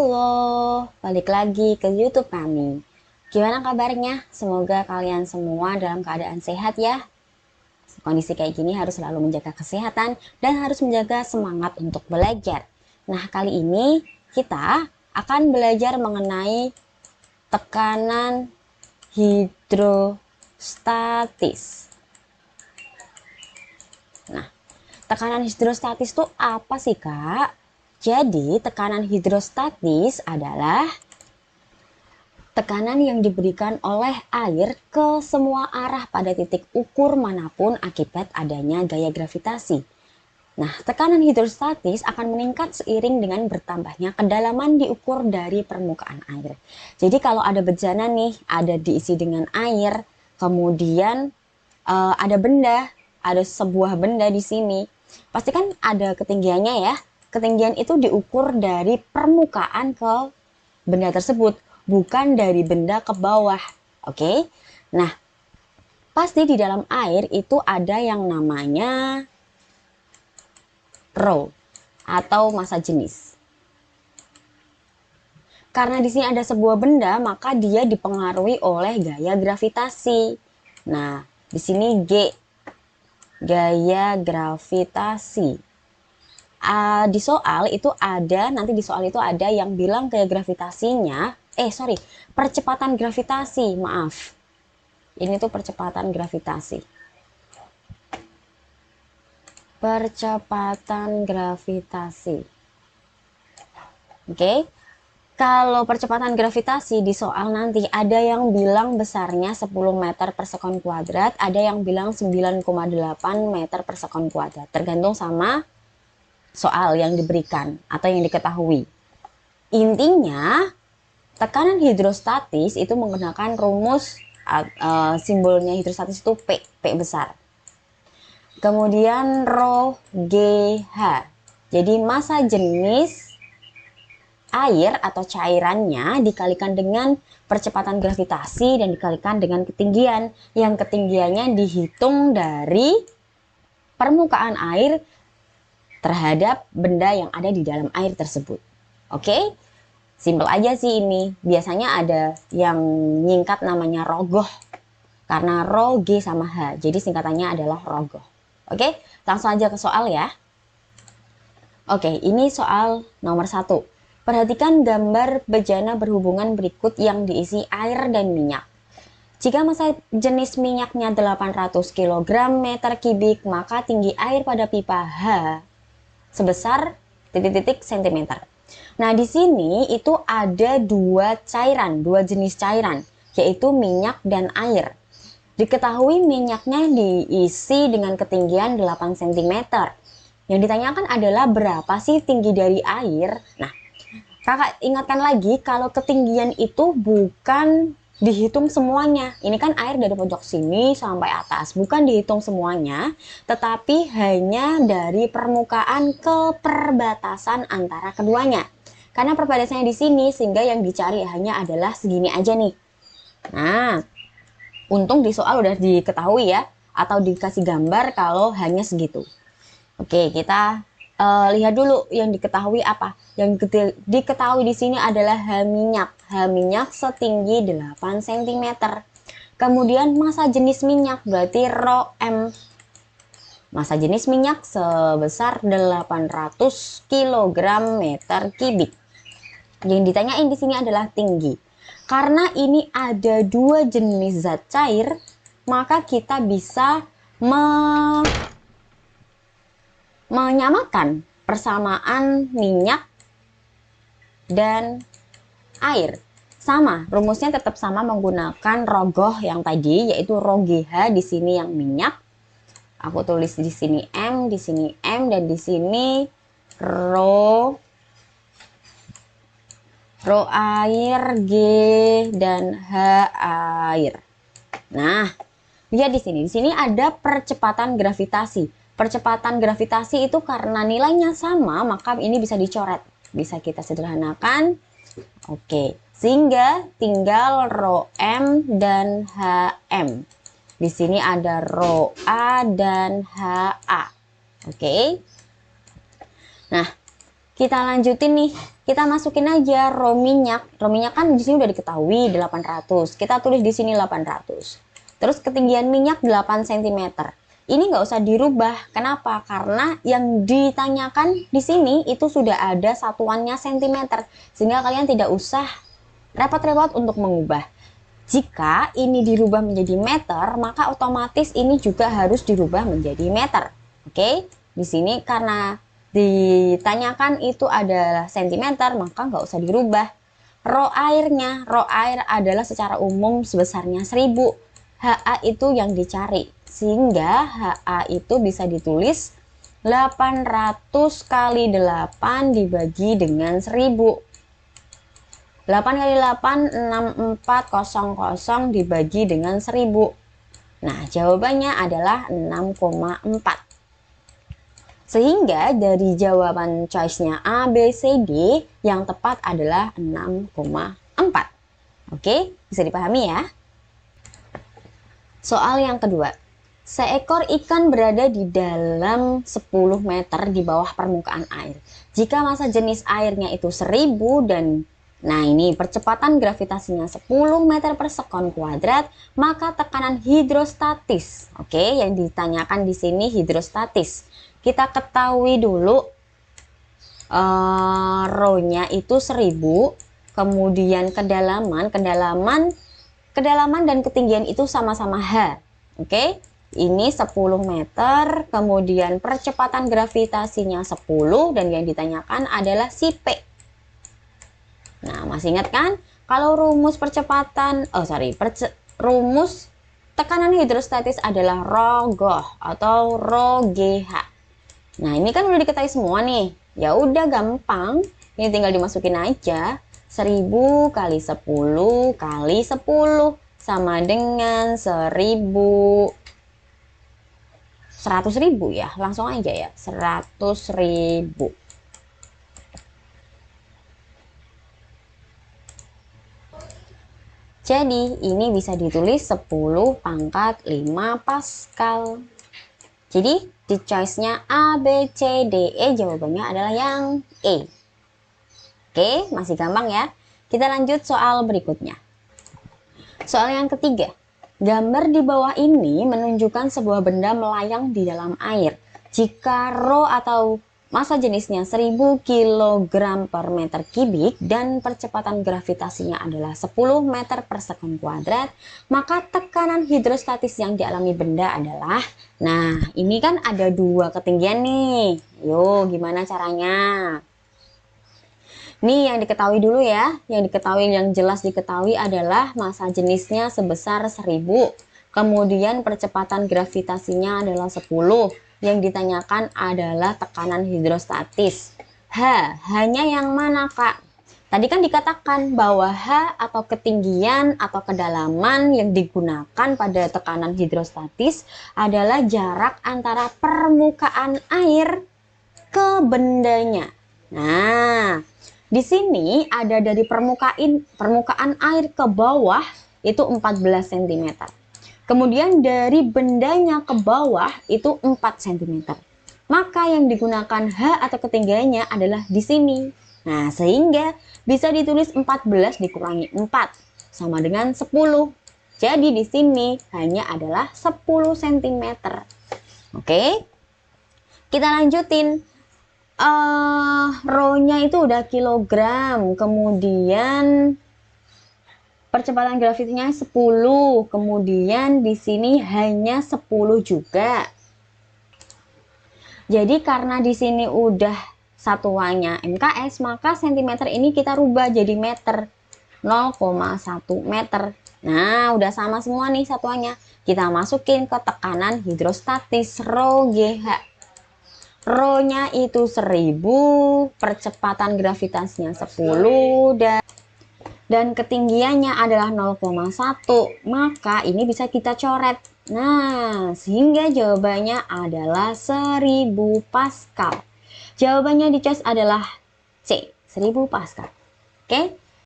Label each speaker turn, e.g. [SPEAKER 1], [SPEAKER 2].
[SPEAKER 1] Halo, balik lagi ke YouTube kami. Gimana kabarnya? Semoga kalian semua dalam keadaan sehat ya. Kondisi kayak gini harus selalu menjaga kesehatan dan harus menjaga semangat untuk belajar. Nah, kali ini kita akan belajar mengenai tekanan hidrostatis. Nah, tekanan hidrostatis itu apa sih, Kak? Jadi, tekanan hidrostatis adalah tekanan yang diberikan oleh air ke semua arah pada titik ukur manapun akibat adanya gaya gravitasi. Nah, tekanan hidrostatis akan meningkat seiring dengan bertambahnya kedalaman diukur dari permukaan air. Jadi kalau ada bejana nih, ada diisi dengan air, kemudian ada benda, ada sebuah benda di sini. Pasti kan ada ketinggiannya ya. Ketinggian itu diukur dari permukaan ke benda tersebut, bukan dari benda ke bawah. Oke? Nah, pasti di dalam air itu ada yang namanya rho atau massa jenis. Karena di sini ada sebuah benda, maka dia dipengaruhi oleh gaya gravitasi. Nah, di sini G, gaya gravitasi. Di soal itu ada, nanti di soal itu ada yang bilang gaya gravitasinya, percepatan gravitasi, maaf. Ini tuh percepatan gravitasi. Percepatan gravitasi. Oke. Kalau percepatan gravitasi di soal nanti ada yang bilang besarnya 10 meter per sekon kuadrat, ada yang bilang 9,8 meter per sekon kuadrat. Tergantung sama soal yang diberikan atau yang diketahui. Intinya, tekanan hidrostatis itu menggunakan rumus simbolnya hidrostatis itu P besar. Kemudian rho GH. Jadi massa jenis air atau cairannya dikalikan dengan percepatan gravitasi dan dikalikan dengan ketinggian. Yang ketinggiannya dihitung dari permukaan air terhadap benda yang ada di dalam air tersebut. Oke? Simpel aja sih ini. Biasanya ada yang nyingkat namanya rogoh. Karena rho, G sama H. Jadi singkatannya adalah rogoh. Oke? Langsung aja ke soal ya. Oke, ini soal nomor 1. Perhatikan gambar bejana berhubungan berikut yang diisi air dan minyak. Jika massa jenis minyaknya 800 kg meter kubik, maka tinggi air pada pipa H sebesar titik-titik sentimeter. Nah, di sini itu ada dua jenis cairan, yaitu minyak dan air. Diketahui minyaknya diisi dengan ketinggian 8 cm. Yang ditanyakan adalah berapa sih tinggi dari air? Nah, kakak ingatkan lagi kalau ketinggian itu bukan dihitung semuanya. Ini kan air dari pojok sini sampai atas, bukan dihitung semuanya, tetapi hanya dari permukaan ke perbatasan antara keduanya. Karena perbatasannya di sini, sehingga yang dicari hanya adalah segini aja nih. Nah, untung di soal udah diketahui ya, atau dikasih gambar kalau hanya segitu. Oke, kita lihat dulu yang diketahui apa. Yang diketahui di sini adalah H minyak. H minyak setinggi 8 cm. Kemudian massa jenis minyak berarti rho M. Massa jenis minyak sebesar 800 kg meter kubik. Yang ditanyain di sini adalah tinggi. Karena ini ada dua jenis zat cair, maka kita bisa menyamakan persamaan minyak dan air. Sama, rumusnya tetap sama menggunakan rogoh yang tadi, yaitu rho GH di sini yang minyak. Aku tulis di sini M, di sini M, dan di sini rho air, G, dan H air. Nah, lihat di sini. Di sini ada percepatan gravitasi. Percepatan gravitasi itu karena nilainya sama, maka ini bisa dicoret. Bisa kita sederhanakan. Oke, sehingga tinggal rho M dan HM. Di sini ada rho A dan HA. Oke. Nah, Kita lanjutin nih, kita masukin aja rho minyak. Rho minyak kan di sini udah diketahui 800. Kita tulis di sini 800. Terus ketinggian minyak 8 cm. Ini nggak usah dirubah. Kenapa? Karena yang ditanyakan di sini itu sudah ada satuannya cm. Sehingga kalian tidak usah repot-repot untuk mengubah. Jika ini dirubah menjadi meter, maka otomatis ini juga harus dirubah menjadi meter. Oke? Di sini karena ditanyakan itu adalah sentimeter, maka nggak usah dirubah. Rho airnya, rho air adalah secara umum sebesarnya 1000. HA itu yang dicari, sehingga HA itu bisa ditulis 800 kali 8 dibagi dengan 1000. 8 kali 8, 6400 dibagi dengan 1000. Nah, jawabannya adalah 6,4. Sehingga dari jawaban choice-nya A, B, C, D, yang tepat adalah 6,4. Oke, bisa dipahami ya? Soal yang kedua. Seekor ikan berada di dalam 10 meter di bawah permukaan air. Jika massa jenis airnya itu 1000 dan nah ini percepatan gravitasinya 10 meter per sekon kuadrat, maka tekanan hidrostatis. Oke, yang ditanyakan di sini hidrostatis. Kita ketahui dulu rho-nya itu 1000, kemudian kedalaman dan ketinggian itu sama-sama H. Oke, ini 10 meter, kemudian percepatan gravitasinya 10 dan yang ditanyakan adalah si P. Nah, masih ingat kan? Kalau rumus rumus tekanan hidrostatis adalah rho G atau rho GH. Nah, ini kan udah diketahui semua nih. Ya udah gampang. Ini tinggal dimasukin aja. 1000 kali 10 kali 10 sama dengan 1000. 100.000 ya. Langsung aja ya. 100.000. Jadi, ini bisa ditulis 10 pangkat 5 Pascal. Jadi, di choice-nya A, B, C, D, E, jawabannya adalah yang E. Oke, masih gampang ya. Kita lanjut soal berikutnya. Soal yang ketiga. Gambar di bawah ini menunjukkan sebuah benda melayang di dalam air. Jika rho atau massa jenisnya 1000 kg per meter kubik dan percepatan gravitasinya adalah 10 meter per sekon kuadrat, maka tekanan hidrostatis yang dialami benda adalah, nah ini kan ada dua ketinggian nih. Yo, gimana caranya? Nih yang diketahui dulu ya, yang jelas diketahui adalah massa jenisnya sebesar 1000, kemudian percepatan gravitasinya adalah 10. Yang ditanyakan adalah tekanan hidrostatis. Hanya yang mana Kak? Tadi kan dikatakan bahwa H atau ketinggian atau kedalaman yang digunakan pada tekanan hidrostatis adalah jarak antara permukaan air ke bendanya. Nah, di sini ada dari permukaan air ke bawah itu 14 cm. Kemudian dari bendanya ke bawah itu 4 cm. Maka yang digunakan H atau ketinggiannya adalah di sini. Nah, sehingga bisa ditulis 14 dikurangi 4 sama dengan 10. Jadi di sini hanya adalah 10 cm. Oke. Kita lanjutin. Rho-nya itu udah kilogram, kemudian percepatan gravitasinya 10, kemudian di sini hanya 10 juga. Jadi karena di sini udah satuannya MKS, maka cm ini kita rubah jadi meter. 0,1 meter. Nah, udah sama semua nih satuannya. Kita masukin ke tekanan hidrostatis rho GH. Rho-nya itu 1000, percepatan gravitasinya 10 dan ketinggiannya adalah 0,1, maka ini bisa kita coret. Nah, sehingga jawabannya adalah 1000 Pascal. Jawabannya di choice adalah C, 1000 Pascal. Oke,